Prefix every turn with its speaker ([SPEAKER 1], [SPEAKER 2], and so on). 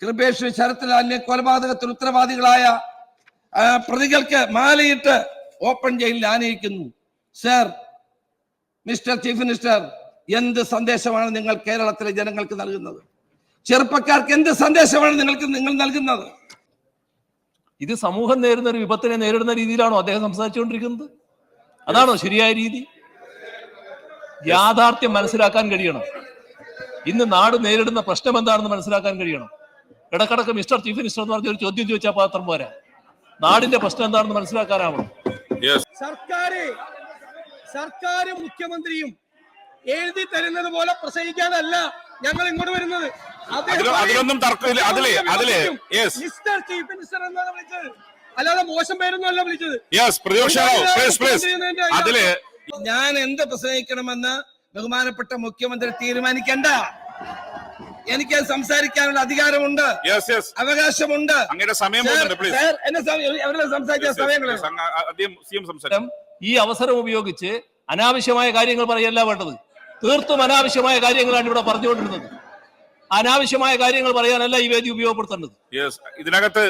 [SPEAKER 1] കൃപേഷ് ശരത്ലാലിനെ കൊലപാതകത്തിന് ഉത്തരവാദികളായ പ്രതികൾക്ക് മാലയിട്ട് ഓപ്പൺ ജയിലിൽ ആനയിക്കുന്നു. സർ, മിസ്റ്റർ ചീഫ് മിനിസ്റ്റർ, എന്ത് സന്ദേശമാണ് നിങ്ങൾ കേരളത്തിലെ ജനങ്ങൾക്ക് നൽകുന്നത്? ചെറുപ്പക്കാർക്ക് എന്ത് സന്ദേശമാണ് നിങ്ങൾ നൽകുന്നത്?
[SPEAKER 2] ഇത് സമൂഹം നേരിടുന്ന ഒരു വിപത്തിനെ നേരിടുന്ന രീതിയിലാണോ അദ്ദേഹം സംസാരിച്ചുകൊണ്ടിരിക്കുന്നത്? അതാണോ ശരിയായ രീതി? യാഥാർത്ഥ്യം മനസ്സിലാക്കാൻ കഴിയണം. ഇന്ന് നാട് നേരിടുന്ന പ്രശ്നം എന്താണെന്ന് മനസ്സിലാക്കാൻ കഴിയണം. ഇടക്കിടക്ക് മിസ്റ്റർ ചീഫ് മിനിസ്റ്റർ എന്ന് പറഞ്ഞ ഒരു ചോദ്യം ചോദിച്ചാൽ പാത്രം പോരാ. നാടിന്റെ പ്രശ്നം എന്താണെന്ന് മനസ്സിലാക്കാനാവണം.
[SPEAKER 3] സർക്കാരും മുഖ്യമന്ത്രിയും എഴുതി തരുന്നത് പോലെ പ്രസംഗിക്കാനല്ല ഞങ്ങൾ ഇങ്ങോട്ട് വരുന്നത്.
[SPEAKER 4] അതിലൊന്നും തർക്കമില്ല.
[SPEAKER 3] മിസ്റ്റർ ചീഫ് മിനിസ്റ്റർ എന്നാണ് വിളിച്ചത്, അല്ലാതെ മോശം പേരൊന്നും അല്ല വിളിച്ചത്.
[SPEAKER 1] ഞാൻ എന്ത് പ്രസംഗിക്കണമെന്ന് ബഹുമാനപ്പെട്ട മുഖ്യമന്ത്രി തീരുമാനിക്കണ്ട. എനിക്ക് സംസാരിക്കാനുള്ള അധികാരമുണ്ട്, അവകാശമുണ്ട്.
[SPEAKER 2] ഈ അവസരം ഉപയോഗിച്ച് അനാവശ്യമായ കാര്യങ്ങൾ പറയല്ല വേണ്ടത്. തീർത്തും അനാവശ്യമായ കാര്യങ്ങളാണ് ഇവിടെ പറഞ്ഞുകൊണ്ടിരുന്നത്. അനാവശ്യമായ കാര്യങ്ങൾ പറയാനല്ല ഈ വേദി ഉപയോഗപ്പെടുത്തേണ്ടത്.
[SPEAKER 4] ഇതിനകത്ത്